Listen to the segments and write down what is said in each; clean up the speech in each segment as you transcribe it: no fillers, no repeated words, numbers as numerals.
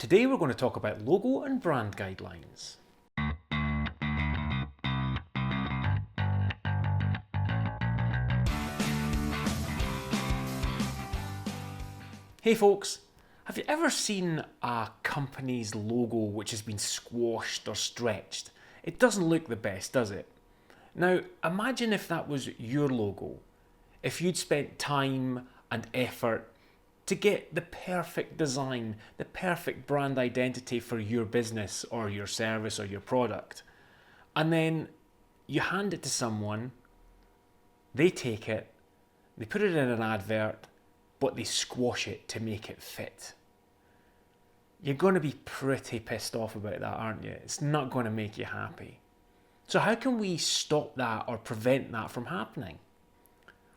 Today we're going to talk about logo and brand guidelines. Hey folks, have you ever seen a company's logo which has been squashed or stretched? It doesn't look the best, does it? Now imagine if that was your logo. If you'd spent time and effort to get the perfect design, the perfect brand identity for your business or your service or your product, and then you hand it to someone, they take it, they put it in an advert, but they squash it to make it fit. You're going to be pretty pissed off about that, aren't you? It's not going to make you happy. So how can we stop that or prevent that from happening?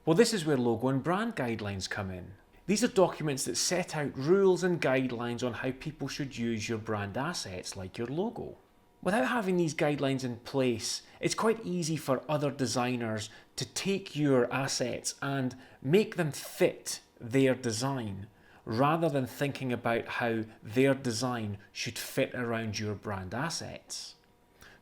Well, this is where logo and brand guidelines come in. These are documents that set out rules and guidelines on how people should use your brand assets, like your logo. Without having these guidelines in place, it's quite easy for other designers to take your assets and make them fit their design, rather than thinking about how their design should fit around your brand assets.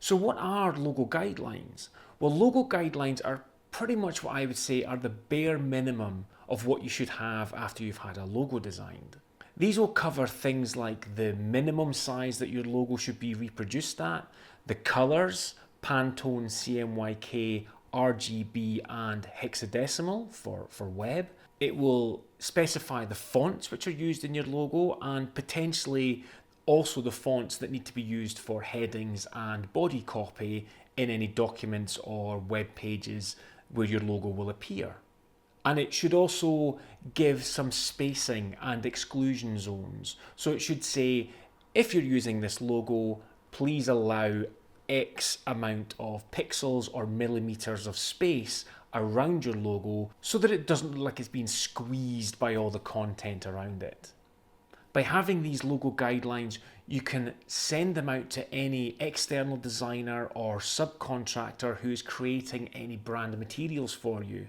So what are logo guidelines? Well, logo guidelines are pretty much what I would say are the bare minimum of what you should have after you've had a logo designed. These will cover things like the minimum size that your logo should be reproduced at, the colours, Pantone, CMYK, RGB and hexadecimal for web. It will specify the fonts which are used in your logo and potentially also the fonts that need to be used for headings and body copy in any documents or web pages where your logo will appear. And it should also give some spacing and exclusion zones. So it should say, if you're using this logo, please allow X amount of pixels or millimeters of space around your logo so that it doesn't look like it's been squeezed by all the content around it. By having these logo guidelines, you can send them out to any external designer or subcontractor who is creating any brand materials for you.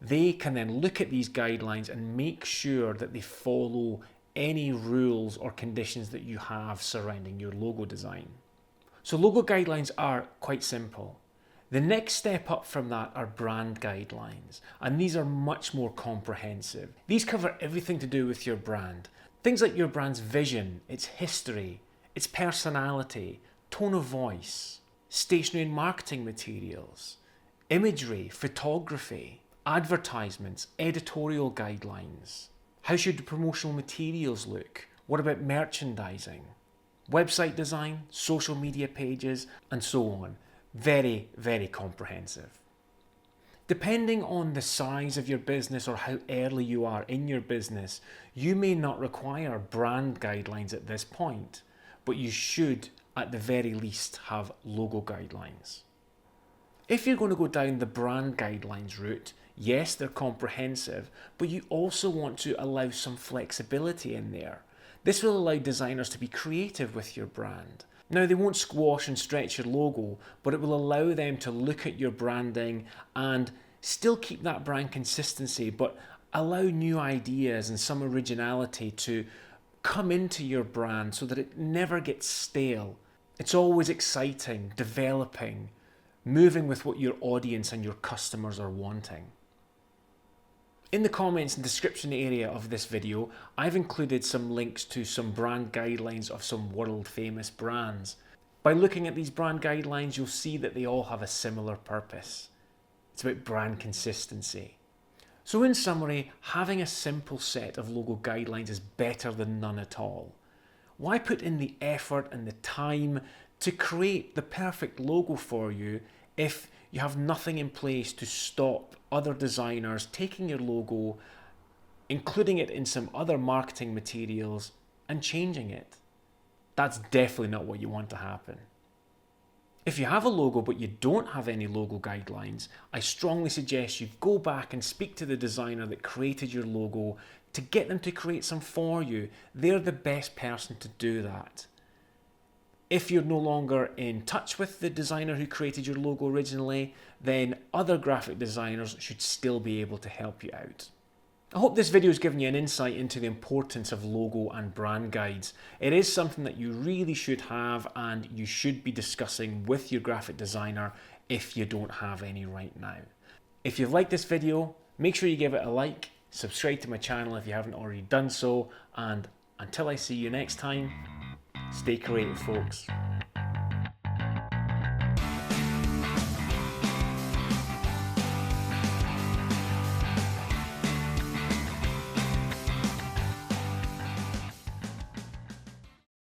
They can then look at these guidelines and make sure that they follow any rules or conditions that you have surrounding your logo design. So logo guidelines are quite simple. The next step up from that are brand guidelines, and these are much more comprehensive. These cover everything to do with your brand. Things like your brand's vision, its history, its personality, tone of voice, stationery and marketing materials, imagery, photography, advertisements, editorial guidelines. How should promotional materials look? What about merchandising? Website design, social media pages, and so on. Very, very comprehensive. Depending on the size of your business or how early you are in your business, you may not require brand guidelines at this point, but you should at the very least have logo guidelines. If you're going to go down the brand guidelines route, yes, they're comprehensive, but you also want to allow some flexibility in there. This will allow designers to be creative with your brand. Now, they won't squash and stretch your logo, but it will allow them to look at your branding and still keep that brand consistency, but allow new ideas and some originality to come into your brand so that it never gets stale. It's always exciting, developing, moving with what your audience and your customers are wanting. In the comments and description area of this video, I've included some links to some brand guidelines of some world famous brands. By looking at these brand guidelines, you'll see that they all have a similar purpose. It's about brand consistency. So in summary, having a simple set of logo guidelines is better than none at all. Why put in the effort and the time to create the perfect logo for you if you have nothing in place to stop other designers taking your logo, including it in some other marketing materials, and changing it? That's definitely not what you want to happen. If you have a logo but you don't have any logo guidelines, I strongly suggest you go back and speak to the designer that created your logo to get them to create some for you. They're the best person to do that. If you're no longer in touch with the designer who created your logo originally, then other graphic designers should still be able to help you out. I hope this video has given you an insight into the importance of logo and brand guides. It is something that you really should have and you should be discussing with your graphic designer if you don't have any right now. If you've liked this video, make sure you give it a like, subscribe to my channel if you haven't already done so, and until I see you next time, stay creative, folks.